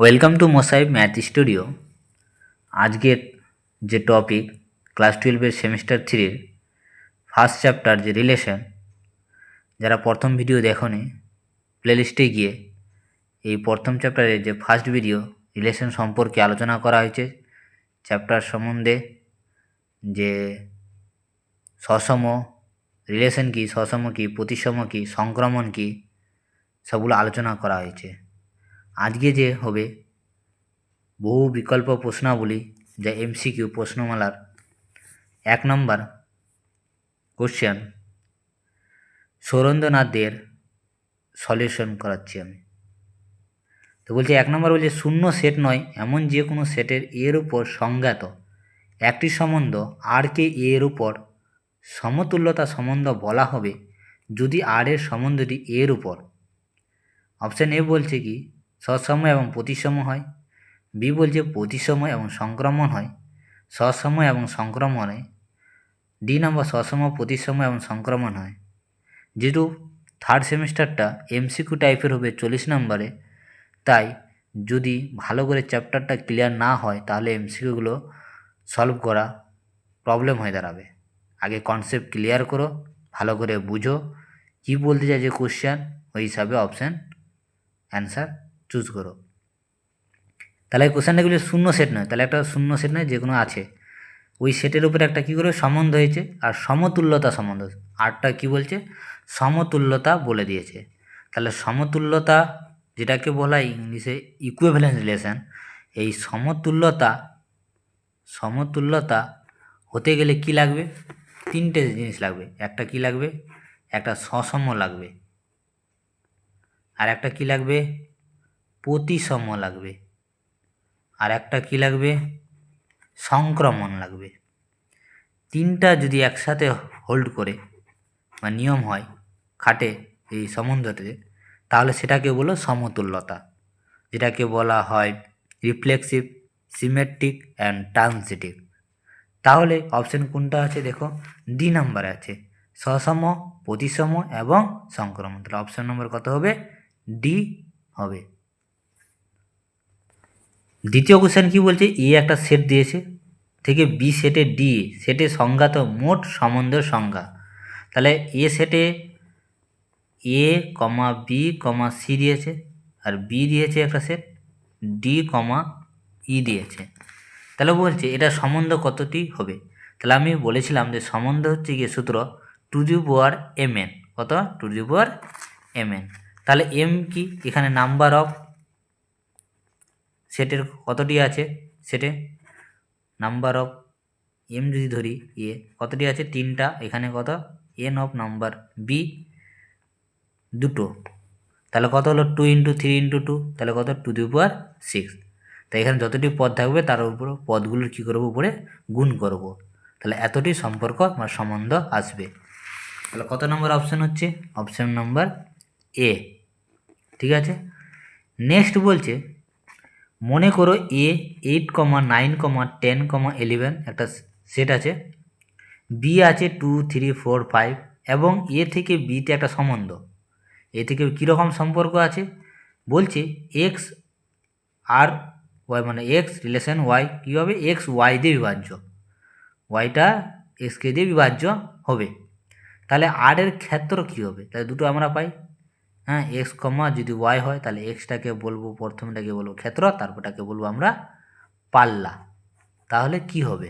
Welcome to Mosaib math studio. আজকের যে topic class 12-এর সেমিস্টার 3-র ফার্স্ট চ্যাপ্টার যে রিলেশন, যারা প্রথম ভিডিও দেখোনি প্লেলিস্টে গিয়ে এই প্রথম চ্যাপ্টারের যে ফার্স্ট ভিডিও রিলেশন সম্পর্কে আলোচনা করা হয়েছে, চ্যাপ্টার সম্বন্ধে যে সসম রিলেশন কী, সসম কী, প্রতিসম কী, সংক্রমণ কী, সবগুলো আলোচনা করা হয়েছে। আজকে যে হবে বহু বিকল্প প্রশ্নাবলী, যা এমসিকিউ প্রশ্নমালার 1 নম্বর কোশ্চেন সৌরেন্দ্রনাথদের সলিউশন করাচ্ছি আমি। তো বলছে 1 নম্বর বলছে শূন্য সেট নয় এমন যে কোনো সেটের এর উপর সংজ্ঞাত একটি সম্বন্ধ আর কে এর উপর সমতুল্যতা সম্বন্ধ বলা হবে যদি আর এর সম্বন্ধটি এর উপর অপশান এ বলছে কি সসম এবং প্রতিসম হয়, বি বলছে প্রতিসম এবং সংক্রমণ হয়, সসম এবং সংক্রমণ হয়, ডি নম্বর সসম প্রতিসম এবং সংক্রমণ হয়। যেহেতু থার্ড সেমিস্টারটা এমসিকিউ টাইপের হবে 40 নম্বরে, তাই যদি ভালো করে চ্যাপ্টারটা ক্লিয়ার না হয় তাহলে এমসিকিউগুলো সলভ করা প্রবলেম হয়ে দাঁড়াবে। আগে কনসেপ্ট ক্লিয়ার করো, ভালো করে বুঝো কী বলতে চাইছে কোশ্চেন, ওই হিসাবে অপশান অ্যান্সার চুজ করো। তাহলে এই কোশ্চেনটাগুলো শূন্য সেট নয়, তাহলে একটা শূন্য সেট নয়, যে কোনো আছে ওই সেটের উপরে একটা কী করে সম্বন্ধ হয়েছে, আর সমতুল্যতা সম্বন্ধ। আরটা কি বলছে, সমতুল্যতা বলে দিয়েছে। তাহলে সমতুল্যতা যেটাকে বলা হয় ইংলিশে ইকুইভ্যালেন্স রিলেশন, এই সমতুল্যতা হতে গেলে কি লাগবে, তিনটে জিনিস লাগবে। একটা কি লাগবে, একটা সসম লাগবে, আর একটা কি লাগবে, প্রতিসম লাগবে, আর একটা কি লাগবে, সংক্রমণ লাগবে। তিনটা যদি একসাথে হোল্ড করে বা নিয়ম হয় খাটে এই সম্বন্ধতে, তাহলে সেটাকে বলো সমতুল্যতা, যেটাকে বলা হয় রিফ্লেক্সিভ, সিমেট্রিক অ্যান্ড ট্রান্সিটিভ। তাহলে অপশন কোনটা আছে দেখো, ডি নাম্বারে আছে, সসম, প্রতিসম এবং সংক্রমণ। তাহলে অপশন নম্বর কত হবে, ডি হবে। দ্বিতীয় কোশ্চেন কি বলছে, এ একটা সেট দিয়েছে থেকে বি সেটে ডি সেটে সংজ্ঞাত মোট সম্বন্ধের সংখ্যা। তাহলে এ সেটে এ কমা বি কমা সি দিয়েছে, আর বি দিয়েছে একটা সেট ডি কমা ই দিয়েছে। তাহলে বলছে এটা সম্বন্ধ কতটি হবে। তাহলে আমি বলেছিলাম যে সম্বন্ধ হচ্ছে গিয়ে সূত্র to the power M N, কত, to the power M N. তাহলে এম কি, এখানে নাম্বার অফ সেটের কতটি আছে, সেটে নাম্বার অফ এম যদি ধরি এ কতটি আছে, তিনটা, এখানে কত, এন অফ নাম্বার বি দুটো, তাহলে কত হলো 2 × 3 × 2, তাহলে কত, টু দি পাওয়ার 6। তাই এখানে যতটি পদ থাকবে তার উপর পদগুলোর কী করবো, উপরে গুণ করব, তাহলে এতটি সম্পর্ক বা সম্বন্ধ আসবে। তাহলে কত নম্বর অপশান হচ্ছে, অপশান নম্বর এ। ঠিক আছে, নেক্সট বলছে মনে করো এ 8, 9, 10, 11 একটা সেট আছে, বি আছে 2, 3, 4, 5 এবং এ থেকে বিতে একটা সম্বন্ধ। এ থেকে কীরকম সম্পর্ক আছে বলছে, এক্স আর ওয়াই, মানে এক্স রিলেশন ওয়াই কী হবে, এক্স ওয়াই দিয়ে বিভাজ্য, ওয়াইটা এক্সকে দিয়ে বিভাজ্য হবে। তাহলে আর এর ক্ষেত্র কী হবে, তাহলে দুটো আমরা পাই, হ্যাঁ, এক্স কমা যদি ওয়াই হয় তাহলে এক্সটাকে বলবো, প্রথমটাকে বলবো ক্ষেত্র, তারপরটাকে বলবো আমরা পাল্লা। তাহলে কি হবে,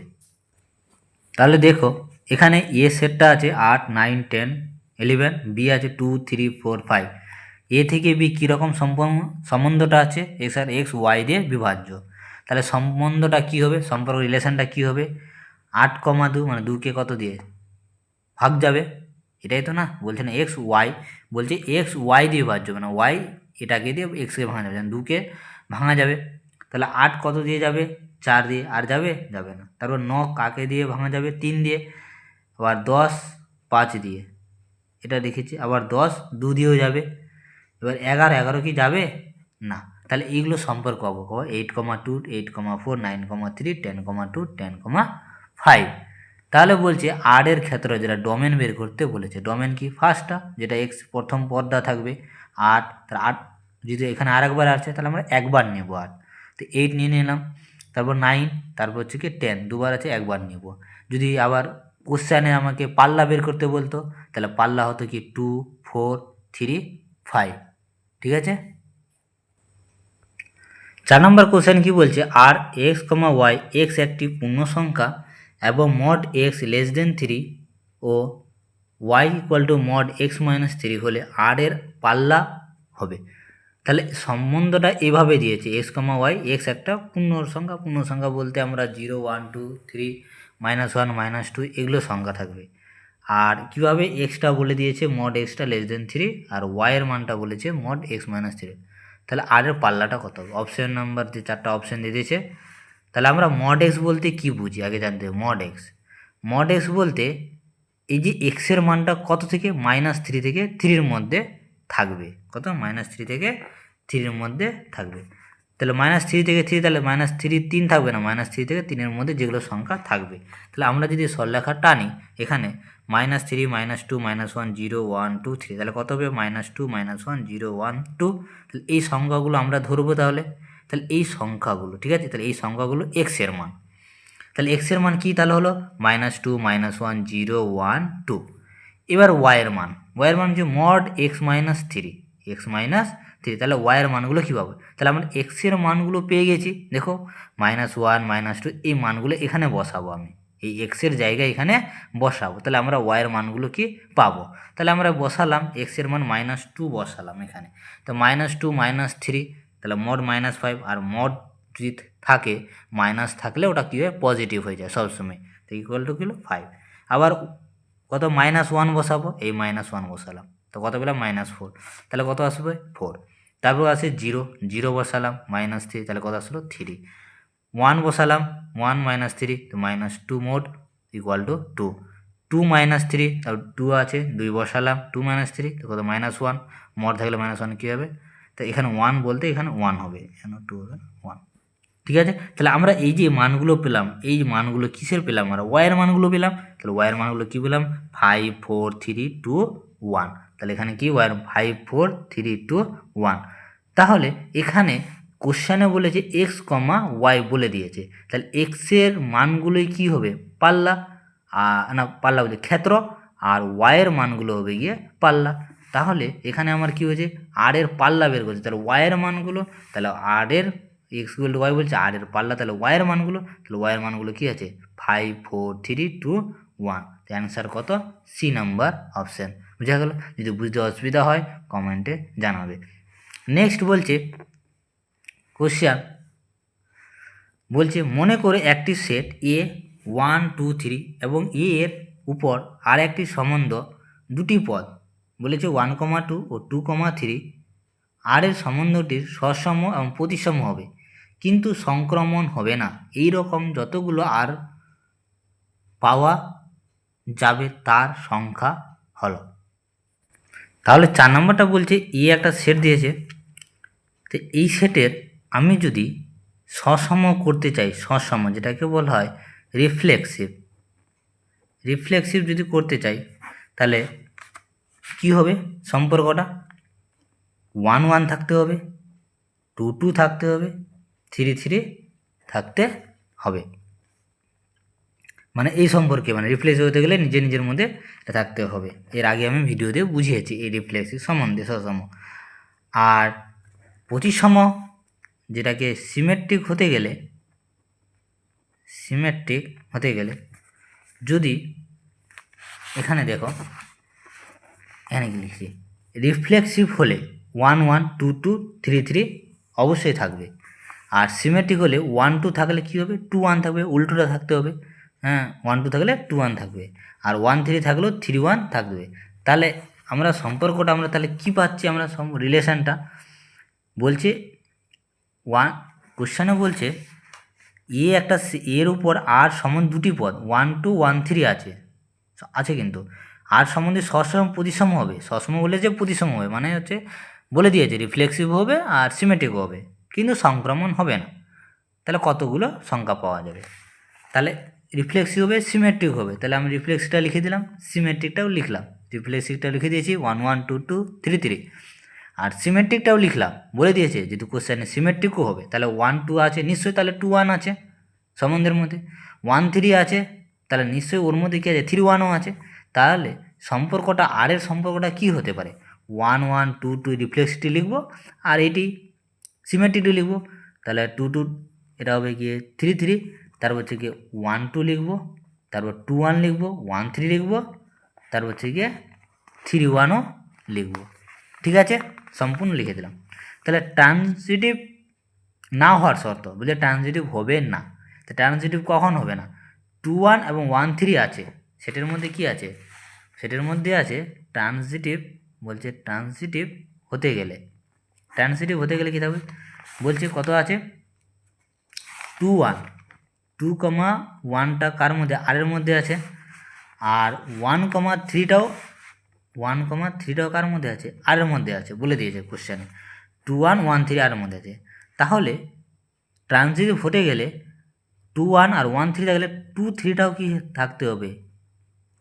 তাহলে দেখো এখানে এ সেটটা আছে 8, 9, 10, 11, বি আছে 2, 3, 4, 5, এ থেকে বি কীরকম সম্বন্ধটা আছে, এক্স আর এক্স ওয়াই দিয়ে বিভাজ্য। তাহলে সম্বন্ধটা কি হবে, সম্পর্ক রিলেশনটা কি হবে, 8, 2 মানে 2কে কত দিয়ে ভাগ যাবে, এটাই তো না বলছে না, এক্স ওয়াই বলছে এক্স ওয়াই দিয়ে বিভাজ্য, মানে ওয়াই এটাকে দিয়ে এক্সকে ভাঙা যাবে, 2কে ভাঙা যাবে। তাহলে 8 কত দিয়ে যাবে, 4 দিয়ে, আর যাবে যাবে না। তারপর 9 কাকে দিয়ে ভাঙা যাবে, 3 দিয়ে, আবার 10 5 দিয়ে, এটা দেখেছি, আবার 10 2 দিয়েও যাবে। এবার 11 কি যাবে না, তাহলে এইগুলো সম্পর্ক পাবো, 8, 2, 8, 4, 9, 3, 10, 2, 10, 5। তাহলে বলছে আর এর ক্ষেত্রে যেটা ডোমেন বের করতে বলেছে, ডোমেন কি, ফার্স্টটা যেটা এক্স প্রথম পদটা থাকবে 8, তার 8 যদি এখানে আরেকবার আসছে তাহলে আমরা একবার নেব 8, তো 8 নিয়ে নিলাম, তারপর 9, তারপর হচ্ছে কি 10, দুবার আছে একবার নেব। যদি আবার কোশ্চেনে আমাকে পাল্লা বের করতে বলতো তাহলে পাল্লা হতো কি 2, 4, 3, 5। ঠিক আছে। 4 নম্বর কোশ্চেন কি বলছে, আর এক্স কমা ওয়াই এক্স একটি পূর্ণ সংখ্যা এবং মড এক্স লেস দেন 3 ও Y equal to mod X minus 3 হলে আর এর পাল্লা হবে। তাহলে সম্বন্ধটা এভাবে দিয়েছে, এক্স কমা ওয়াই এক্স একটা পূর্ণ সংখ্যা বলতে আমরা 0, 1, 2, 3, -1, -2 এগুলো সংখ্যা থাকবে। আর কিভাবে এক্সটা বলে দিয়েছে মড এক্সটা লেস দেন 3 আর ওয়াইয়ের মানটা বলেছে মড এক্স মাইনাস 3। তাহলে আর এর পাল্লাটা কত হবে? অপশন নাম্বার যে 4টা অপশন দিয়ে দিয়েছে। তাহলে আমরা মড এক্স বলতে কি বুঝি আগে জানতে হবে। মড এক্স বলতে এই যে এক্সের মানটা কত থেকে -3 থেকে 3-র মধ্যে থাকবে। কত? -3 থেকে 3-র মধ্যে থাকবে। তাহলে -3 থেকে 3, তাহলে -3 3 থাকবে না, -3 থেকে 3-এর মধ্যে যেগুলো সংখ্যা থাকবে। তাহলে আমরা যদি সরলরেখা টানি এখানে -3, -2, -1, 0, 1, 2, 3, তাহলে কত হবে? -2, -1, 0, 1, 2। তাহলে এই সংখ্যাগুলো আমরা ধরবো। তাহলে এই সংখ্যাগুলো, ঠিক আছে, তাহলে এই সংখ্যাগুলো এক্সের মান। তাহলে এক্সের মান কি তাহলে হলো -2, -1, 0, 1, 2। এবার ওয়াইয়ের মান হচ্ছে মড এক্স মাইনাস 3, তাহলে ওয়াইয়ের মানগুলো কী পাবো? তাহলে আমরা এক্সের মানগুলো পেয়ে গেছি। দেখো -1, -2 এই মানগুলো এখানে বসাবো, আমি এই এক্সের জায়গায় এখানে বসাবো। তাহলে আমরা ওয়াইয়ের মানগুলো কি পাবো? তাহলে আমরা বসালাম এক্সের মান -2 বসালাম এখানে। তো -2 -3, তাহলে মড -5, আর মড যদি থাকে মাইনাস থাকলে ওটা কী হয়? পজিটিভ হয়ে যায় সবসময়। তো ইকুয়াল টু কিলো 5। আবার কত? -1 বসাবো, এই -1 বসালাম, তো কত পেলাম? -4। তাহলে কত আসবে? 4। তারপর আসে 0 বসালাম, -3, তাহলে কত আসলো? 3। 1 বসালাম, 1 -3, তো -2 মোড ইকুয়াল টু 2। 2 -3, তারপর 2 আছে, 2 বসালাম, 2 -3, তো কত? -1। মোড থাকলে -1 কী হবে? তো এখানে 1 বলতে এখানে 1 হবে, এখানে 2 হবে 1। ঠিক আছে। তাহলে আমরা এই যে মানগুলো পেলাম, এই মানগুলো কিসের পেলাম? আমরা ওয়াইয়ের মানগুলো পেলাম। তাহলে ওয়াইয়ের মানগুলো কী পেলাম? 5, 4, 3, 2, 1। তাহলে এখানে কি? ওয়াইয়ের 5, 4, 3, 2, 1। তাহলে এখানে কোশ্চেনে বলেছে এক্স কমা ওয়াই বলে দিয়েছে, তাহলে এক্সের মানগুলোই কি হবে? পাল্লা, না পাল্লা বলছে ক্ষেত্র, আর ওয়াইয়ের মানগুলো হবে গিয়ে পাল্লা। তাহলে এখানে আমার কি হয়েছে? আর এর পাল্লা বের করছে, তাহলে ওয়াইয়ের মানগুলো, তাহলে আর এর এক্স ইকুয়াল টু ওয়াই বলছে, আর এর পাল্লা তাহলে ওয়াইয়ের মানগুলো, তাহলে ওয়াইয়ের মানগুলো কী আছে? 5, 4, 3, 2, 1। তো অ্যান্সার কত? C number option. বুঝা গেল? যদি বুঝতে অসুবিধা হয় কমেন্টে জানাবে। নেক্সট বলছে কোশ্চেন, বলছে মনে করে একটি সেট এ 1, 2, 3 এবং এ এর উপর আর একটি সম্বন্ধ দুটি পদ বলেছে 1, 2 ও 2, 3 আর এর সম্বন্ধটির সসম এবং প্রতিসম হবে, কিন্তু সংক্রমণ হবে না। এই রকম যতগুলো আর পাওয়া যাবে তার সংখ্যা হলো। তাহলে 4 নম্বরটা বলছে এ একটা সেট দিয়েছে, তো এই সেটের আমি যদি সসম করতে চাই, সসম যেটাকে বলা হয় রিফ্লেক্সিভ যদি করতে চাই তাহলে কি হবে? সম্পর্কটা 1, 1 থাকতে হবে, 2, 2 থাকতে হবে, 3, 3 থাকতে হবে। মানে এই সম্পর্কে, মানে রিফ্লেক্সিভ হতে গেলে নিজের মধ্যে এটা থাকতে হবে। এর আগে আমি ভিডিওতে বুঝিয়েছি এই রিফ্লেক্সিভ সম্বন্ধে সসম। আর প্রতিসম যেটাকে সিমেট্রিক হতে গেলে যদি এখানে দেখো, এখানে কি লিখছি? রিফ্লেক্সিভ হলে 1, 1, 2, 2, 3, 3 অবশ্যই থাকবে। আর সিমেট্রিক হলে 1, 2 থাকলে কী হবে? 2, 1 থাকবে, উল্টোটা থাকতে হবে। হ্যাঁ, 1, 2 থাকলে 2, 1 থাকবে, আর 1, 3 থাকলেও 3, 1 থাকবে। তাহলে আমরা সম্পর্কটা আমরা তাহলে কী পাচ্ছি? আমরা রিলেশানটা বলছে কোশ্চেনে বলছে এ একটা এর উপর আর সমান দুটি পদ 1, 2, 1, 3 আছে কিন্তু আর সম্বন্ধে সসম প্রতিসম হবে। সসম বলে যে প্রতিসম হবে, মানে হচ্ছে বলে দিয়েছে রিফ্লেক্সিভ হবে আর সিমেট্রিক হবে, কিন্তু সংক্রমণ হবে না। তাহলে কতগুলো সংখ্যা পাওয়া যাবে? তাহলে রিফ্লেক্সিভ হবে, সিমেট্রিক হবে, তাহলে আমি রিফ্লেক্সটা লিখে দিলাম, সিমেট্রিকটাও লিখলাম। রিফ্লেক্সিভটা লিখে দিয়েছি 1, 1, 2, 2, 3, 3। আর সিমেট্রিকটাও লিখলাম, বলে দিয়েছে যেহেতু কোশ্চেনে সিমেট্রিকও হবে, তাহলে 1 2 আছে নিশ্চয়ই, তাহলে 2 1 আছে সম্বন্ধের মধ্যে। 1 3 আছে, তাহলে নিশ্চয়ই ওর মধ্যে কী আছে 3 1ও আছে। তাহলে সম্পর্কটা আর এর সম্পর্কটা কী হতে পারে, 1 1 2 2 রিফ্লেক্সিটি লিখবো, আর এটি সিমেট্রিকটি লিখবো। তাহলে 2 2 এটা হবে গিয়ে 3 3, তারপর হচ্ছে গিয়ে 1 2 লিখবো, তারপর 2 1 লিখবো, 1 3 লিখবো, তারপর হচ্ছে গিয়ে 3 1ও লিখবো। ঠিক আছে, সম্পূর্ণ লিখে দিলাম। তাহলে ট্রানজিটিভ না হওয়ার শর্ত, বলছে ট্রানজিটিভ হবে না। তো ট্রানজিটিভ কখন হবে না, 2 1 এবং 1 3 আছে, সেটার মধ্যে কি আছে, সেটার মধ্যে আছে ট্রানজিটিভ। বলছে ট্রানজিটিভ হতে গেলে, ট্রানজিটিভ হতে গেলে কী থাকবে, বলছে কত আছে 2 1, 2 1টা কার মধ্যে, আর এর মধ্যে আছে, আর 1 3টাও 1 3টাও কার মধ্যে আছে, আর এর মধ্যে আছে, বলে দিয়েছে কোশ্চেনে 2 1 1 3 আর এর মধ্যে আছে। তাহলে ট্রানজিটিভ হতে গেলে 2 1 আর 1 3 থাকলে 2 3টাও কি থাকতে হবে,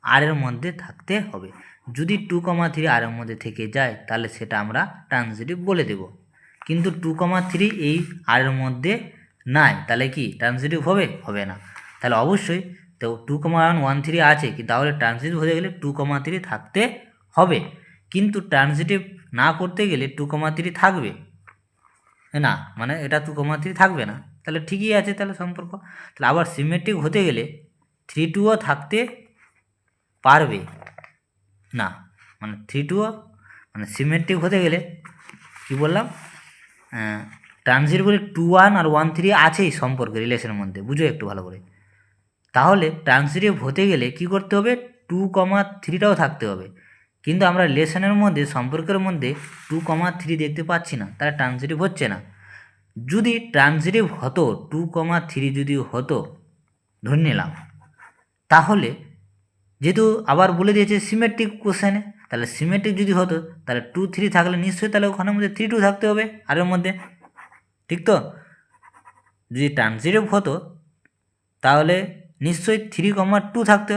আর এর মধ্যে থাকতে হবে। যদি 2 3 আর এর মধ্যে থেকে যায় তাহলে সেটা আমরা ট্রানজিটিভ বলে দেব। কিন্তু 2 3 এই আর এর মধ্যে নাই, তাহলে কি ট্রানজিটিভ হবে, হবে না। তাহলে অবশ্যই তো 2 1 1 3 আছে কি, তাহলে ট্রানজিটিভ হতে গেলে 2 3 থাকতে হবে। কিন্তু ট্রানজিটিভ না করতে গেলে 2 3 থাকবে না, মানে এটা 2 3 থাকবে না, তাহলে ঠিকই আছে তাহলে সম্পর্ক। তাহলে আবার সিমেট্রিক হতে গেলে 3 2ও থাকতে পারবে না, মানে 3 2ও, মানে সিমেট্রিক হতে গেলে কি বললাম, ট্রানজিটিভ বলে 2 1 আর 1 3 আছেই সম্পর্কে রিলেশনের মধ্যে, বুঝো একটু ভালো করে। তাহলে ট্রানজিটিভ হতে গেলে কি করতে হবে, 2 3টাও থাকতে হবে। কিন্তু আমরা রিলেশনের মধ্যে, সম্পর্কের মধ্যে 2 3 দেখতে পাচ্ছি না, তাহলে ট্রানজিটিভ হচ্ছে না। যদি ট্রানজিটিভ হতো, 2 3 যদি হতো ধরে নিলাম, তাহলে যেহেতু আবার বলে দিয়েছে সিমেট্রিক কোশ্চেনে, তাহলে সিমেট্রিক যদি হতো তাহলে 2 3 থাকলে নিশ্চয়ই তাহলে ওখানের মধ্যে 3 2 থাকতে হবে আর এর মধ্যে, ঠিক তো। যদি ট্রানজিটিভ হতো তাহলে নিশ্চয়ই 3 2 থাকতে,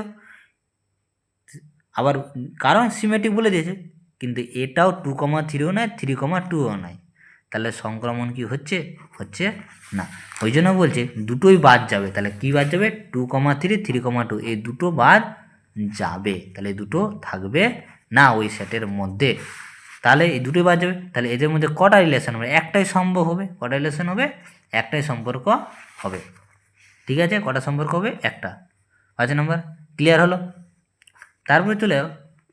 আবার কারণ সিমেট্রিক বলে দিয়েছে। কিন্তু এটাও 2 3ও নয়, 3 2ও নয়, তাহলে সংক্রমণ কি হচ্ছে, হচ্ছে না। ওই জন্য বলছে দুটোই বাদ যাবে। তাহলে কি বাদ যাবে, 2 3 3 2, এই দুটো বাদ যাবে, তাহলে দুটো থাকবে না ওই সেটের মধ্যে, তাহলে এই দুটোই বাদ যাবে। তাহলে এদের মধ্যে কটা রিলেশন হবে, একটাই সম্ভব হবে, কটা রিলেশন হবে, একটাই সম্পর্ক হবে। ঠিক আছে, কটা সম্পর্ক হবে, একটা। 5 নম্বর ক্লিয়ার হলো। তারপরে চলে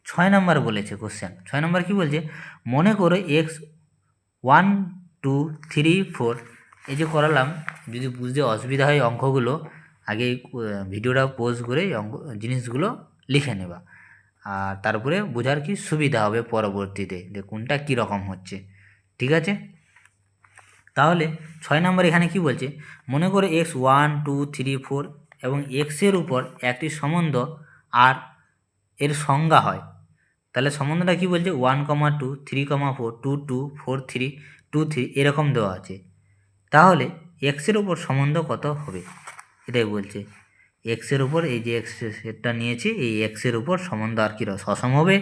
6 নম্বর বলেছে কোশ্চেন। 6 নম্বর কি বলছে, মনে করো এক্স 1 2 3 4, এই যে করালাম, যদি বুঝতে অসুবিধা হয় অঙ্কগুলো, আগে ভিডিওটা পজ করে অঙ্ক জিনিসগুলো লিখে নেবা, আর তারপরে বোঝার কি সুবিধা হবে পরবর্তীতে যে কোনটা কীরকম হচ্ছে। ঠিক আছে, তাহলে 6 নম্বর এখানে কি বলছে, মনে করো এক্স 1 2 3 4 এবং এক্সের উপর একটি সম্বন্ধ আর এর সংজ্ঞা হয়। তাহলে সম্বন্ধটা কি বলছে, 1 2 3 4 2 2 4 3 2 3 এরকম দেওয়া আছে। তাহলে এক্সের উপর সম্বন্ধ কত হবে, এটাই বলছে। এক্সের উপর এই যে এক্স সেটটা নিয়েছি, এই এক্সের উপর সম্বন্ধ আর কি সসম হবে,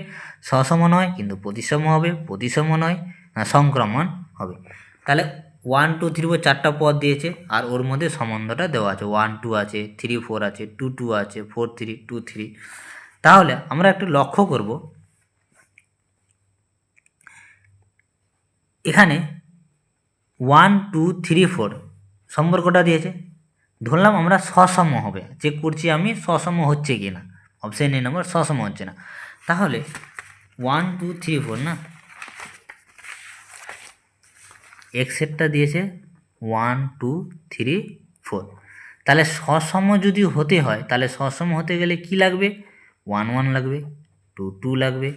সসম নয় কিন্তু প্রতিসম হবে, প্রতিসম নয় না সংক্রমণ হবে। তাহলে 1 2 3 4 4টা পদ দিয়েছে, আর ওর মধ্যে সম্বন্ধটা দেওয়া আছে, 1 2 আছে, 3 4 আছে, 2 2 আছে, 4 3 2 3। তাহলে আমরা একটু লক্ষ্য করব, এখানে 1 2 3 4 সম্পর্কটা দিয়েছে, ধরলাম আমরা সসম হবে, চেক করছি আমি সসম হচ্ছে কি না, অপশান এ নম্বর সসম হচ্ছে না। তাহলে 1 2 3 4 না, এক্স সেটটা দিয়েছে 1 2 3 4, তাহলে সসম যদি হতে হয়, তাহলে সসম হতে গেলে কি লাগবে, 1 1 লাগবে, 2 2 লাগবে,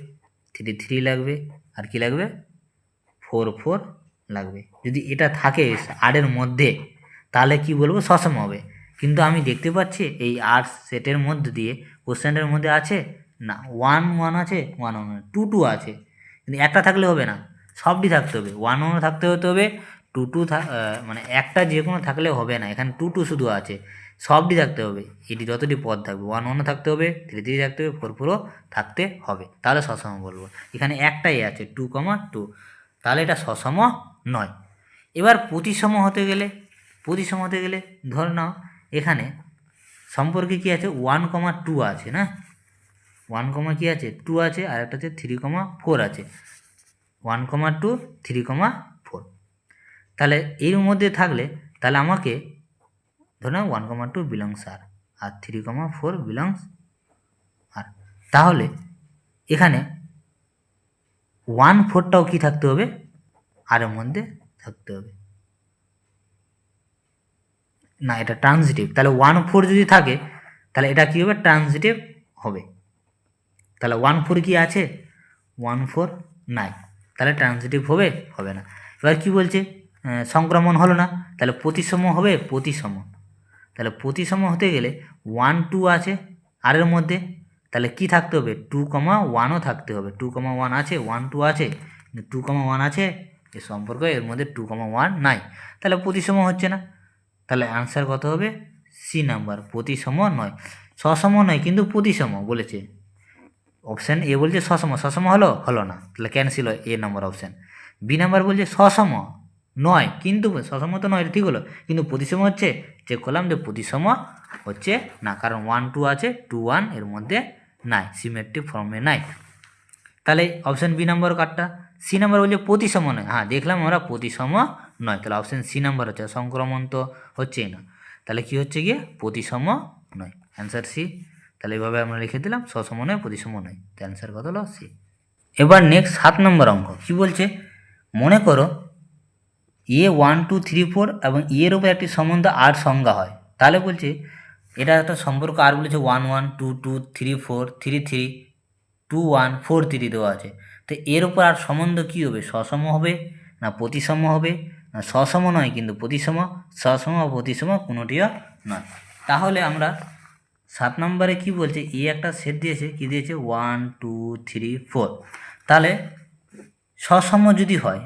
3 3 লাগবে, আর কি লাগবে 4 4 লাগবে। যদি এটা থাকে আরের মধ্যে তাহলে কি বলবো, সসম হবে। কিন্তু আমি দেখতে পাচ্ছি এই আর সেটের মধ্যে দিয়ে কোশ্চেনের মধ্যে আছে না, 1 1 আছে, 1 1 2 2 আছে, কিন্তু একটা থাকলে হবে না, সবটি থাকতে হবে, 1 1 থাকতে হতে হবে, 2 2 মানে একটা যে কোনো থাকলে হবে না, এখানে 2 2 শুধু আছে, সবটি থাকতে হবে। এটি যতটি পদ থাকবে 1 1 থাকতে হবে, 3 3 থাকতে হবে, 4 4 থাকতে হবে, তাহলে সসম বলবো। এখানে একটাই আছে 2 2, তাহলে এটা সসম নয়। এবার প্রতিসম হতে গেলে ধরে নাও এখানে সম্পর্কে কী আছে 1,2 আছে না, 1, কী আছে 2 আছে, আর একটা হচ্ছে 3,4 আছে, 1,2 3,4। তাহলে এর মধ্যে থাকলে তাহলে আমাকে ধরে নাও 1,2 বিলংস আর 3,4 বিলংস আর, তাহলে এখানে 1,4টাও কি থাকতে হবে আর এর মধ্যে থাকতে হবে না, এটা ট্রানজিটিভ। তাহলে 1,4 যদি থাকে তাহলে এটা কী হবে, ট্রানজিটিভ হবে। তাহলে 1,4 কি আছে, 1,4 নাই, তাহলে ট্রানজিটিভ হবে না। এবার কি বলছে, সংক্রমণ হলো না, তাহলে প্রতিসম হবে, তাহলে প্রতিসম হতে গেলে 1,2 আছে আর এর মধ্যে, তাহলে কি থাকতে হবে 2,1ও থাকতে হবে। 2,1 আছে, 1,2 আছে, 2,1 আছে, এর সম্পর্ক এর মধ্যে 2,1 নাই, তাহলে প্রতিসম হচ্ছে না। তাহলে অ্যান্সার কত হবে, সি নাম্বার, প্রতিসম নয়। সসম নয় কিন্তু প্রতিসম বলেছে। অপশান এ বলছে সসম হলো না, তাহলে ক্যান্সেল হয় এ নাম্বার অপশান। বি নাম্বার বলছে সসম নয় কিন্তু সসম তো নয়, ঠিক হলো, কিন্তু প্রতিসম হচ্ছে, চেক করলাম যে প্রতিসম হচ্ছে না, কারণ 1,2 আছে, 2,1 এর মধ্যে নাই, সিমেট্রিক ফর্মে নাই। তাহলে অপশান বি নাম্বার কাটটা। সি নাম্বার বলছে প্রতিসম নয়, হ্যাঁ দেখলাম আমরা প্রতিসম নয়, তাহলে অপশান সি নাম্বার হচ্ছে, সংক্রমণ তো হচ্ছেই না, তাহলে কি হচ্ছে গিয়ে প্রতিসম নয়, অ্যান্সার সি। তাহলে এইভাবে আমরা লিখে দিলাম সসম নয় প্রতিসম নয়, তো অ্যান্সার কত হলো সি। এবার নেক্সট 7 নম্বর অঙ্ক কি বলছে, মনে করো এ 1, 2, 3, 4 এবং এর উপর একটি সম্বন্ধ আর সংজ্ঞা হয়, তাহলে বলছে এটা একটা সম্পর্ক আর বলেছে 1, 1, 2, 2, 3, 4, 3, 3, 2, 1, 4, 3 দেওয়া আছে। তো এর উপর আর সম্বন্ধ কী হবে, সসম হবে না প্রতিসম হবে, না সসম নয় কিন্তু প্রতিসম, সসম ও প্রতিসম কোনোটিও নয়। তাহলে আমরা 7 নম্বরে কি বলছে, এ একটা সেট দিয়েছে, কি দিয়েছে 1, 2, 3, 4, তাহলে সসম যদি হয়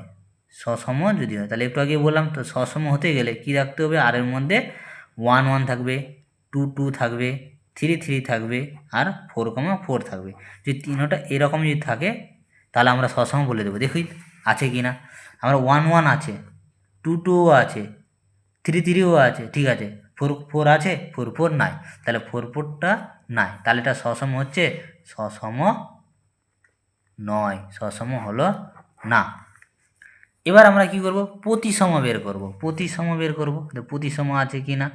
তাহলে একটু আগে বললাম তো সসম হতে গেলে কি রাখতে হবে, আর এর মধ্যে 1, 1 থাকবে, 2, 2 থাকবে, 3, 3 থাকবে, আর 4, 4 থাকবে। যদি তিনটা এরকম যদি থাকে তাহলে আমরা সসম বলে দেবো। দেখি আছে কি না, আমরা 1, 1 আছে, 2, 2ও আছে, 3, 3ও আছে, ঠিক আছে, 4, 4 আছে, 4, 4 নাই, তাহলে 4, 4টা নাই, তাহলে এটা সসম হচ্ছে, সসম নয়, সসম হলো না। এবার আমরা কি করব, প্রতিসম বের করব, প্রতিসম আছে কি না।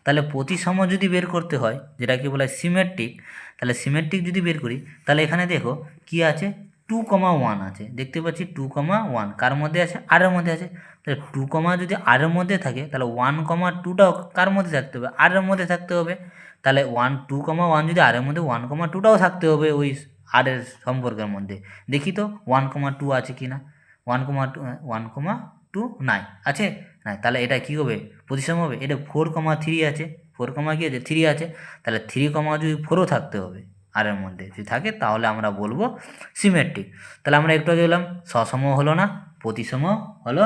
তাহলে প্রতিসম যদি বের করতে হয়, যেটাকে বলা হয় সিমেট্রিক, তাহলে সিমেট্রিক যদি বের করি তাহলে এখানে দেখো কি আছে 2,1 আছে, দেখতে পাচ্ছি 2,1 কার মধ্যে আছে, আর এর মধ্যে আছে। তাহলে 2, যদি আর এর মধ্যে থাকে তাহলে 1,2টাও কার মধ্যে থাকতে হবে, আর এর মধ্যে থাকতে হবে। তাহলে 2,1 যদি আর এর মধ্যে 1,2টাও থাকতে হবে ওই আর এর সম্পর্কের মধ্যে। দেখি তো 1,2 আছে কি না, 1,2 নাই, আছে নাই, তাহলে এটা কী হবে, প্রতিসম হবে। এটা 4,3 আছে, 4, কি আছে 3 আছে, তাহলে 3, যদি 4ও থাকতে হবে আর এর মধ্যে, যদি থাকে তাহলে আমরা বলবো সিমেট্রিক। তাহলে আমরা একটু আগে বললাম সসম হলো না, প্রতিসম হলো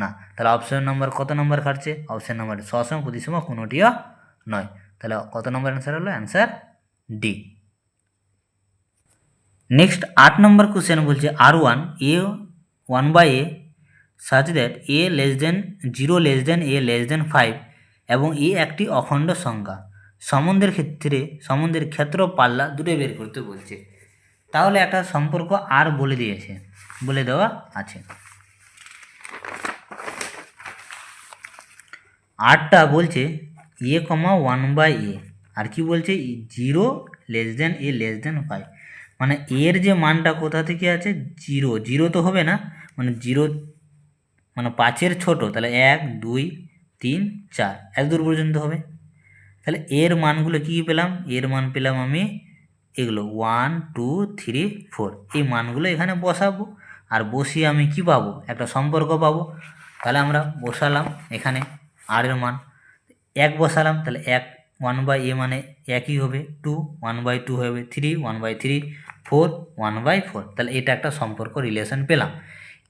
না, তাহলে অপশন নম্বর কত নম্বর কাটছে, অপশন নম্বর সসম প্রতিসম কোনোটিও নয়, তাহলে কত নম্বর অ্যান্সার হলো, অ্যান্সার ডি। নেক্সট 8 নম্বর কোশ্চেন বলছে R1 A 1/a such that a less than 0 less than a less than 5 এবং a একটি অখণ্ড সংখ্যা, সম্বন্ধের ক্ষেত্র পাল্লা দুটোই বের করতে বলছে। তাহলে একটা সম্পর্ক আর বলে দেওয়া আছে, আরটা বলছে a, 1/a, আর কি বলছে 0 less than a less than 5, মানে এর যে মানটা কোথা থেকে আছে 0 তো হবে না, মানে 0 মানে 5-এর ছোটো, তাহলে 1, 2, 3, 4 এক দূর পর্যন্ত হবে। তাহলে এর মানগুলো কী পেলাম, এর মান পেলাম আমি এগুলো 1, 2, 3, 4, এই মানগুলো এখানে বসাবো, আর বসিয়ে আমি কি পাবো, একটা সম্পর্ক পাবো। তাহলে আমরা বসালাম এখানে আর এর মান 1 বসালাম, তাহলে 1/a মানে 1ই হবে, 2 1/2 হবে, 3 1/3, 4 1/4, তাহলে এটা একটা সম্পর্ক রিলেশন পেলাম।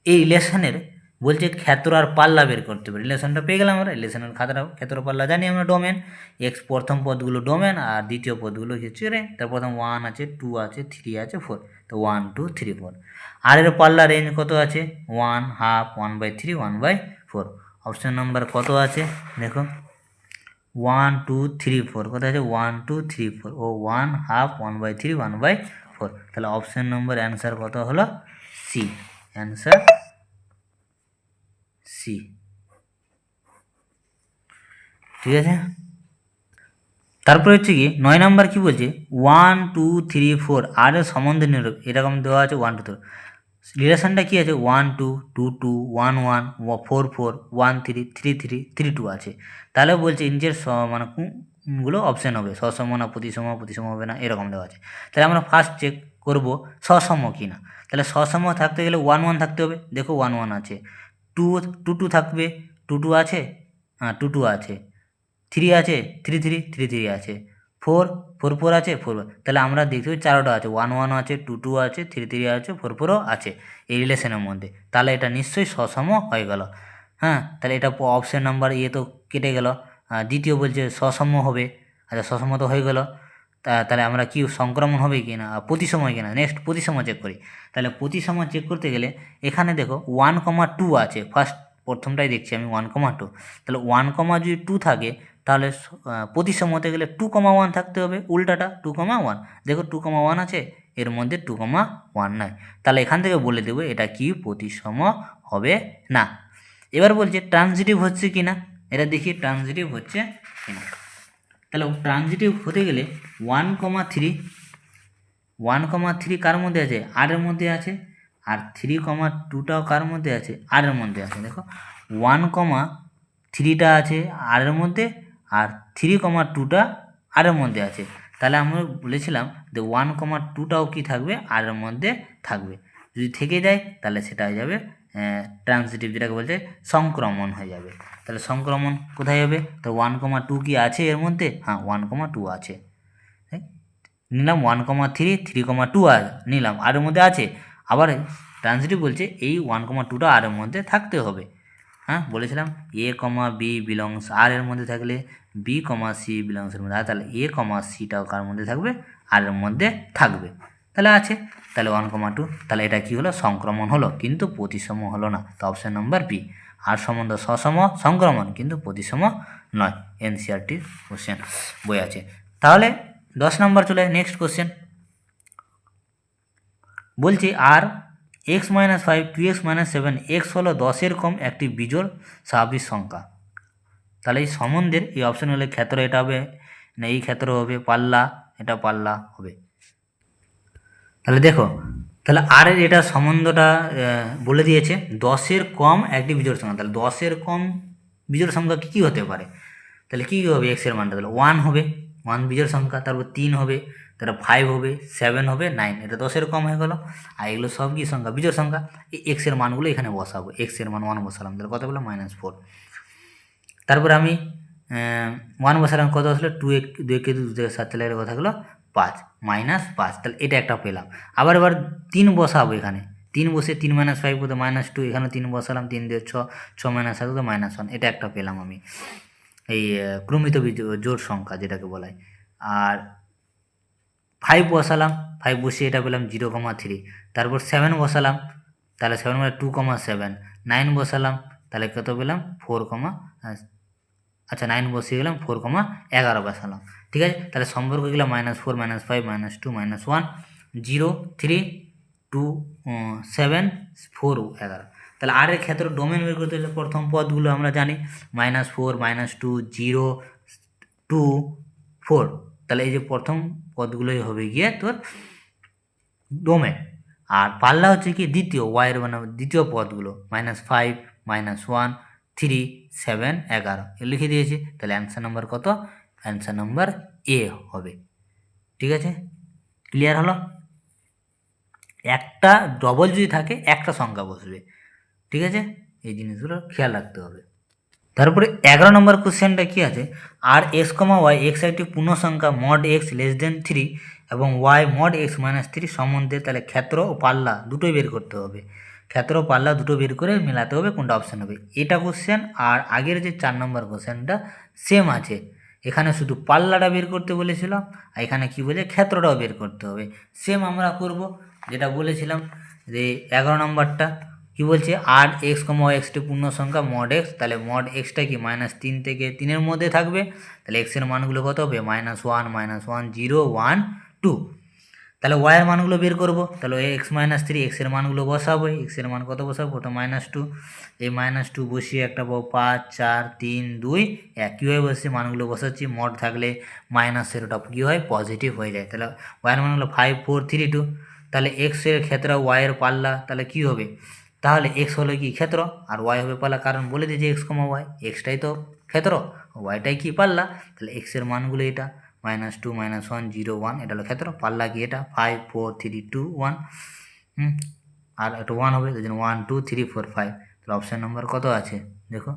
এই রিলেশনের বলছে ক্ষেত্র আর পাল্লা বের করতে হবে। রিলেশনটা পেয়ে গেলাম আমরা, রিলেশনের খাতাটাও ক্ষেত্র পাল্লা জানি আমরা। ডোমেন এক্স প্রথম পদগুলো ডোমেন আর দ্বিতীয় পদগুলো হচ্ছে রে। তার প্রথম 1 আছে, 2 আছে, 3 আছে, 4। তো 1 2 3 4। আর এর পাল্লা রেঞ্জ কত আছে? 1 হাফ, 1/3, 1/4। অপশন নাম্বার কত আছে দেখো, 1 2 3 4। কত আছে? 1 2 3 4 ও 1 হাফ, 1/3, 1/4। তাহলে অপশন নম্বর অ্যান্সার কত হলো? সি। Answer C. ঠিক আছে। তারপরে হচ্ছে কি 9 নাম্বার কি বলছে, 1 2 3 4 আর এর সম্বন্ধ নিরূপ। এরকম দেওয়া আছে 1 2 3। রিলেশনটা কি আছে? 1 2 2 2 1 1 4 4 1 3 3 3 3 2 আছে। তাহলে বলছে নিচের মানে কোনগুলো অপশান হবে? সসম না প্রতিসম, প্রতিসম হবে না, এরকম দেওয়া আছে। তাহলে আমরা ফার্স্ট চেক করব সসম কি না। তাহলে সসম থাকতে গেলে 1 1 থাকতে হবে। দেখো 1 1 আছে, 2 2 2 থাকবে, 2 2 আছে, হ্যাঁ 2 2 আছে, 3 আছে, 3 3 3 3 আছে, 4 4 4 আছে, 4। তাহলে আমরা দেখতে পাচ্ছি চারোটা আছে, 1 1 আছে, 2 2 আছে, 3 3 আছে, 4 4ও আছে এই রিলেশনের মধ্যে। তাহলে এটা নিশ্চয়ই সসম হয়ে গেল। হ্যাঁ, তাহলে এটা অপশন নাম্বার ইয়ে তো কেটে গেল। দ্বিতীয় বলছে সসম হবে। আচ্ছা সসম তো হয়ে গেল। তাহলে আমরা কি সংক্রমণ হবে কি না, প্রতিসম হয় কি না, নেক্সট প্রতিসম চেক করি। তাহলে প্রতিসম চেক করতে গেলে এখানে দেখো 1 2 আছে, ফার্স্ট প্রথমটাই দেখছি আমি 1 2। তাহলে 1 যদি 2 থাকে তাহলে প্রতিসম হতে গেলে 2 1 থাকতে হবে, উল্টাটা 2 1। দেখো 2 1 আছে, এর মধ্যে 2 1 নাই। তাহলে এখান থেকে বলে দেবো এটা কি প্রতিসম হবে না। এবার বলছে ট্রানজিটিভ হচ্ছে কি না, এটা দেখি ট্রানজিটিভ হচ্ছে কি না। তাহলে ট্রানজিটিভ হতে গেলে 1 3 1 3 কার মধ্যে আছে? আর এর মধ্যে আছে। আর 3 2টাও কার মধ্যে আছে? আর এর মধ্যে আছে। দেখো 1 3টা আছে আর এর মধ্যে, আর 3 2টা আর এর মধ্যে আছে। তাহলে আমরা বলেছিলাম যে 1 2টাও কি থাকবে? আর এর মধ্যে থাকবে। যদি থেকে যায় তাহলে সেটা হয়ে যাবে ট্রানজিটিভ, যেটাকে বলছে সংক্রমণ হয়ে যাবে। তাহলে সংক্রমণ কোথায় হবে? তো 1 2 কি আছে এর মধ্যে? হ্যাঁ 1 2 আছে, নিলাম। 1 3 3 2 আর নিলাম, আর এর মধ্যে আছে। আবার ট্রানজিটিভ বলছে এই 1 2টা আর এর মধ্যে থাকতে হবে। হ্যাঁ বলেছিলাম এ বি বিলংস আর এর মধ্যে থাকলে বি সি বিলংসের মধ্যে, তাহলে এ সিটাও কার মধ্যে থাকবে? আর এর মধ্যে থাকবে। তাহলে আছে, তাহলে 1 2। তাহলে এটা কি হলো? সংক্রমণ হলো, কিন্তু প্রতিসম হলো না। তো অপশন নম্বর বি। আর সম্বন্ধ সসম সংক্রমণ, কিন্তু প্রতিসম নয়। এনসিআরটির কোশ্চেন বই আছে। তাহলে 10 নম্বর চলে নেক্সট কোশ্চেন। বলছি আর x - 5 2x - 7 x হলো 10-এর কম একটি বিজোড় স্বাভাবিক সংখ্যা। তাহলে এই সম্বন্ধের এই অপশন হলে ক্ষেত্র এটা হবে না, এই ক্ষেত্র হবে, পাল্লা এটা পাল্লা হবে। তাহলে দেখো, তাহলে আর এর এটা সম্বন্ধটা বলে দিয়েছে 10-এর কম একটি বিজোড় সংখ্যা। তাহলে 10-এর কম বিজোড় সংখ্যা কী কী হতে পারে? তাহলে কী কী হবে? এক্সের মানটা তাহলে 1 হবে, 1 বিজোড় সংখ্যা। তারপর 3 হবে, তারপর 5 হবে, 7 হবে, 9। এটা 10-এর কম হয়ে গেল। আর এগুলো সব কি সংখ্যা? বিজোড় সংখ্যা। এই এক্সের মানগুলো এখানে বসাবো। এক্সের মান 1 বসালাম, তাহলে কত পেলাম? -4। তারপর আমি 1 বসালাম, কত আসলো? 2 2 2 থেকে 7 চলে গেলে কথা হলো 5 -5। তাহলে এটা একটা পেলাম। আবার 3 বসাবো এখানে। 3 বসে 3 - 5 কত? -2। এখানে 3 বসালাম, 3 দিয়ে 6, 6 - 7 কত? -1। এটা একটা পেলাম আমি, এই ক্রমিত জোড় সংখ্যা যেটাকে বলা হয়। আর 5 বসালাম, 5 বসিয়ে এটা পেলাম 0,3। তারপর 7 বসালাম, তাহলে 7 মানে 2, 7। 9 বসালাম, তাহলে কত পেলাম? 4, আচ্ছা 9 বসিয়ে গেলাম, 4, 11 বসালাম। ঠিক আছে, তাহলে সম্পর্ক গেলাম -4 -5 -2 -1 0 3 2 7 4 11। তাহলে আর এর ক্ষেত্রে ডোমেন বের করতে হলে প্রথম পদগুলো আমরা জানি -4 -2 0 2 4। তাহলে এই যে প্রথম পদগুলোই হবে গিয়ে তোর ডোমেন। আর পাল্লা হচ্ছে কি দ্বিতীয় ওয়াইয়ের মানে দ্বিতীয় পদগুলো -5 -1 3 7 11 লিখে দিয়েছি। তাহলে অ্যান্সার নাম্বার কত? অ্যান্সার নাম্বার এ হবে। ঠিক আছে, ক্লিয়ার হলো? একটা ডবল যদি থাকে একটা সংখ্যা বসবে। ঠিক আছে, এই জিনিসগুলো খেয়াল রাখতে হবে। তারপরে 11 নম্বর কোশ্চেনটা কি আছে? আর x, y x একটি পূর্ণ সংখ্যা mod x <3 এবং y mod x - 3 সম্বন্ধে তাহলে ক্ষেত্র ও পাল্লা দুটোই বের করতে হবে। ক্ষেত্র পাল্লা দুটো বের করে মেলাতে হবে, কোনটা অপশান হবে। এটা কোশ্চেন আর আগের যে 4 নম্বর কোশ্চেনটা সেম আছে। এখানে শুধু পাল্লাটা বের করতে বলেছিলাম, আর এখানে কি বলে ক্ষেত্রটাও বের করতে হবে। সেম আমরা করব যেটা বলেছিলাম যে 11 নম্বরটা কি বলছে, আর এক্স কমা এক্সটি পূর্ণ সংখ্যা মড এক্স, তাহলে মড এক্সটা কি -3 থেকে 3-এর মধ্যে থাকবে, তাহলে এক্সের মানগুলো কত হবে -1 -1 0 1 2। তাহলে ওয়াই এর মানগুলো বের করব, তাহলে এক্স -3 এক্সের মানগুলো বসাবো, এক্সের মান কত বসাবো, ওটা -2, এই -2 বসিয়ে একটা 5 4 3 2 1 কীভাবে বসছে মানগুলো বসাচ্ছি, মড থাকলে মাইনাসের ওটা কী হয় পজিটিভ হয়ে যায়। তাহলে ওয়াইয়ের মান হলো 5 4 3 2, তাহলে এক্সের ক্ষেত্র ওয়াইয়ের পাল্লা, তাহলে কী হবে, তাহলে এক্স হলো কি ক্ষেত্র আর ওয়াই হবে পাল্লা, কারণ বলে দিয়েছে এক্স কমা ওয়াই, এক্সটাই তো ক্ষেত্র ওয়াইটাই কি পাল্লা, তাহলে এক্সের মানগুলো এটা -2 -1 0 1, এটা হলো ক্ষেত্র, পাল্লা কি এটা 5 4 3 2 1, আর একটা 1 হবে, ওই জন্য 1 2 3 4 5। তাহলে অপশান নম্বর কত আছে দেখো,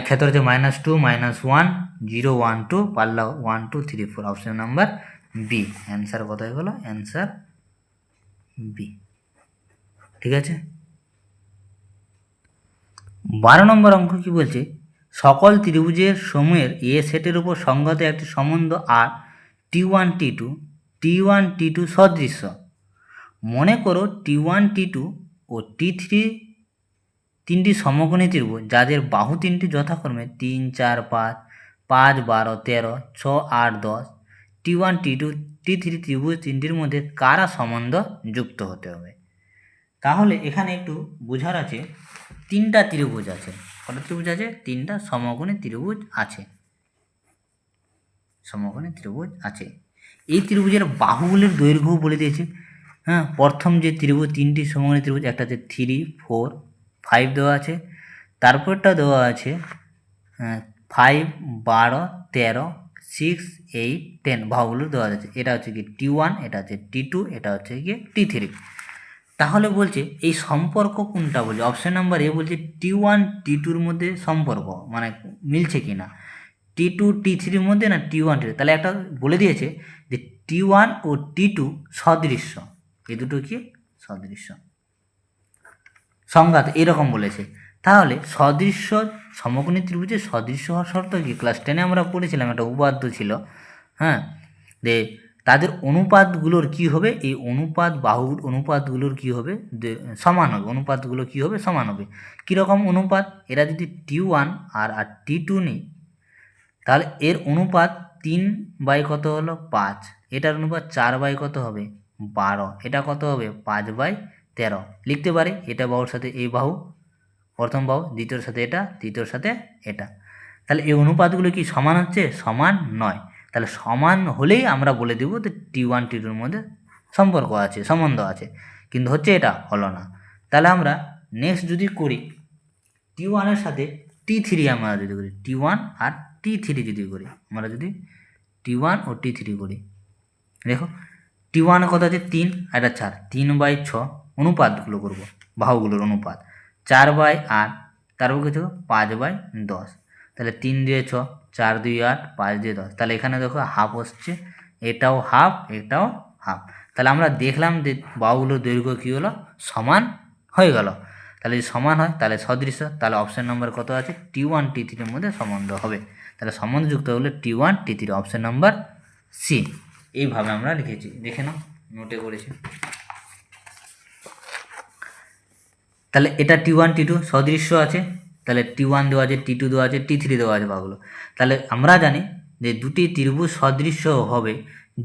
ক্ষেত্র হচ্ছে -2 -1 0 1 2, পাল্লা 1 2 3 4, অপশান নাম্বার বি। অ্যান্সার কত হয়ে গেলো, অ্যান্সার বি। ঠিক আছে। 12 নম্বর অঙ্ক কি বলছে, সকল ত্রিভুজের সমূহের এ সেটের উপর সংগত একটি সম্বন্ধ আর T1 T2 সদৃশ্য। মনে করো T1 T2 ও T3 তিনটি সমকোণী ত্রিভুজ যাদের বাহু তিনটি যথাক্রমে 3 4 5 5 12 13 6 8 10। T1 T2 T3 ত্রিভুজ তিনটির মধ্যে কারা সম্বন্ধ যুক্ত হতে হবে। তাহলে এখানে একটু বোঝার আছে, তিনটা ত্রিভুজ আছে, কটা ত্রিভুজ আছে, তিনটা সমকোণী ত্রিভুজ আছে, সমকোণী ত্রিভুজ আছে। এই ত্রিভুজের বাহুগুলির দৈর্ঘ্য বলে দিয়েছে। হ্যাঁ, প্রথম যে ত্রিভুজ, তিনটি সমকোণী ত্রিভুজ, একটা হচ্ছে 3 4 5 দেওয়া আছে, তারপরটা দেওয়া আছে 5 12 13 6 8 10, বাহুগুলো দেওয়া আছে। এটা হচ্ছে কি T1, এটা হচ্ছে T2, এটা হচ্ছে কি T3। তাহলে বলছে এই সম্পর্ক কোনটা, বলছে অপশন নাম্বার এ বলছে T1 T2-র মধ্যে সম্পর্ক, মানে মিলছে কি না, T2 T3-র মধ্যে না T1 T2, তাহলে একটা বলে দিয়েছে যে T1 ও T2 সদৃশ্য, এই দুটো কি সদৃশ্য, সংঘাত এরকম বলেছে। তাহলে সদৃশ্য, সমকোণী ত্রিভুজের সদৃশ্য হওয়ার শর্ত কি, ক্লাস 10-এ আমরা পড়েছিলাম, একটা উপপাদ্য ছিল। হ্যাঁ, যে তাদের অনুপাতগুলোর কি হবে, এই অনুপাত বাহুর অনুপাতগুলোর কি হবে, সমান হবে, অনুপাতগুলো কি হবে, সমান হবে। কীরকম অনুপাত, এরা যদি T1 আর T2 নেই, তাহলে এর অনুপাত 3 বাই কত হলো 5, এটার অনুপাত 4 বাই কত হবে 12, এটা কত হবে 5 বাই 13। লিখতে পারে এটা বাহুর সাথে এই বাহু, প্রথম বাহু, দ্বিতীয়র সাথে এটা, তৃতীয়র সাথে এটা। তাহলে এই অনুপাতগুলো কি সমান হচ্ছে, সমান নয়। তাহলে সমান হলেই আমরা বলে দেবো যে T1 T2-র মধ্যে সম্পর্ক আছে, সম্বন্ধ আছে, কিন্তু হচ্ছে এটা হলো না। তাহলে আমরা নেক্সট যদি করি T1-এর সাথে T3, আমরা যদি করি T1 আর T3 যদি করি, আমরা যদি T1 ও T3 করি, দেখো T1 কত আছে 3, আর এটা 4, 3 বাই 6 অনুপাতগুলো করবো, বাহুগুলোর অনুপাত 4 বাই 8, তারপর কিছু 5 বাই 10, তাহলে 3 দিয়ে 6, 4 2 8, 5 দিয়ে 10, তাহলে এখানে দেখো হাফ হচ্ছে, এটাও হাফ, এটাও হাফ। তাহলে আমরা দেখলাম যে বাহুগুলোর দৈর্ঘ্য কী হলো, সমান হয়ে গেল। তাহলে যদি সমান হয় তাহলে সদৃশ্য, তাহলে অপশান নম্বর কত আছে, T1 T3-র মধ্যে সম্বন্ধ হবে। তাহলে সম্বন্ধ যুক্ত হলে T1 T3, option number C. এইভাবে আমরা লিখেছি, দেখে নাও, নোটে করেছি। তাহলে এটা T1 T2 সদৃশ্য আছে, তাহলে T1 দেওয়া আছে, T2 দেওয়া আছে, T3 দেওয়া আছে বাহুগুলো। তাহলে আমরা জানি যে দুটি ত্রিভুজ সদৃশ্য হবে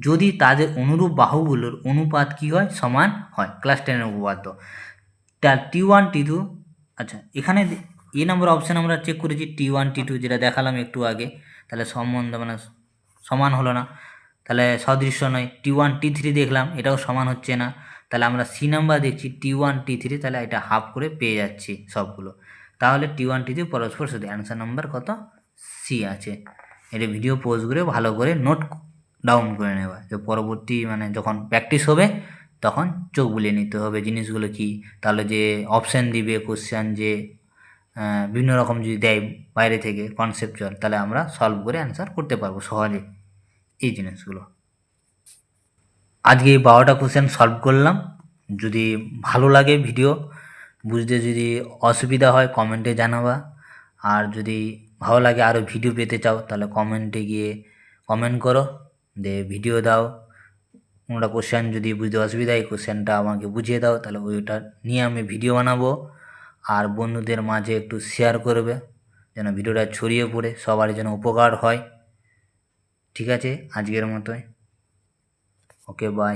যদি তাদের অনুরূপ বাহুগুলোর অনুপাত কী হয়, সমান হয়, ক্লাস 10-এর উপপাদ্য। তার T1 T2, আচ্ছা এখানে এ নম্বর অপশান আমরা চেক করেছি T1 T2, যেটা দেখালাম একটু আগে, তাহলে সম্বন্ধ মানে সমান হলো না, তাহলে সদৃশ্য নয়। T1 T3 দেখলাম, এটাও সমান হচ্ছে না, তাহলে আমরা সি নাম্বার দেখছি T1 T3, তাহলে এটা হাফ করে পেয়ে যাচ্ছি সবগুলো। তাহলে T1 T3 পরস্পর সদৃশ, অ্যান্সার নাম্বার কত, সি আছে। এটা ভিডিও পোজ করে ভালো করে নোট ডাউন করে নেওয়া, যে পরবর্তী মানে যখন প্র্যাকটিস হবে তখন চোখ বুলিয়ে নিতে হবে জিনিসগুলো কি, তাহলে যে অপশান দিবে কোশ্চেন, যে বিভিন্ন রকম যদি দেয় বাইরে থেকে কনসেপচুয়াল, তাহলে আমরা সলভ করে অ্যান্সার করতে পারবো সহজে এই জিনিসগুলো। আজকে এই 12টা কোশ্চেন সলভ করলাম, যদি ভালো লাগে ভিডিও বুঝতে যদি অসুবিধা হয় কমেন্টে জানাবা। আর যদি ভালো লাগে আরও ভিডিও পেতে চাও তাহলে কমেন্টে গিয়ে কমেন্ট করো, দিয়ে ভিডিও দাও। কোনোটা কোশ্চেন যদি বুঝতে অসুবিধা হয় কোশ্চেনটা আমাকে বুঝিয়ে দাও, তাহলে ওইটা নিয়ে আমি ভিডিও বানাবো। আর বন্ধুদের মাঝে একটু শেয়ার করবে যেন ভিডিওটা ছড়িয়ে পড়ে সবার যেন উপকার হয়। ঠিক আছে, আজকের মতোই। ওকে, বাই।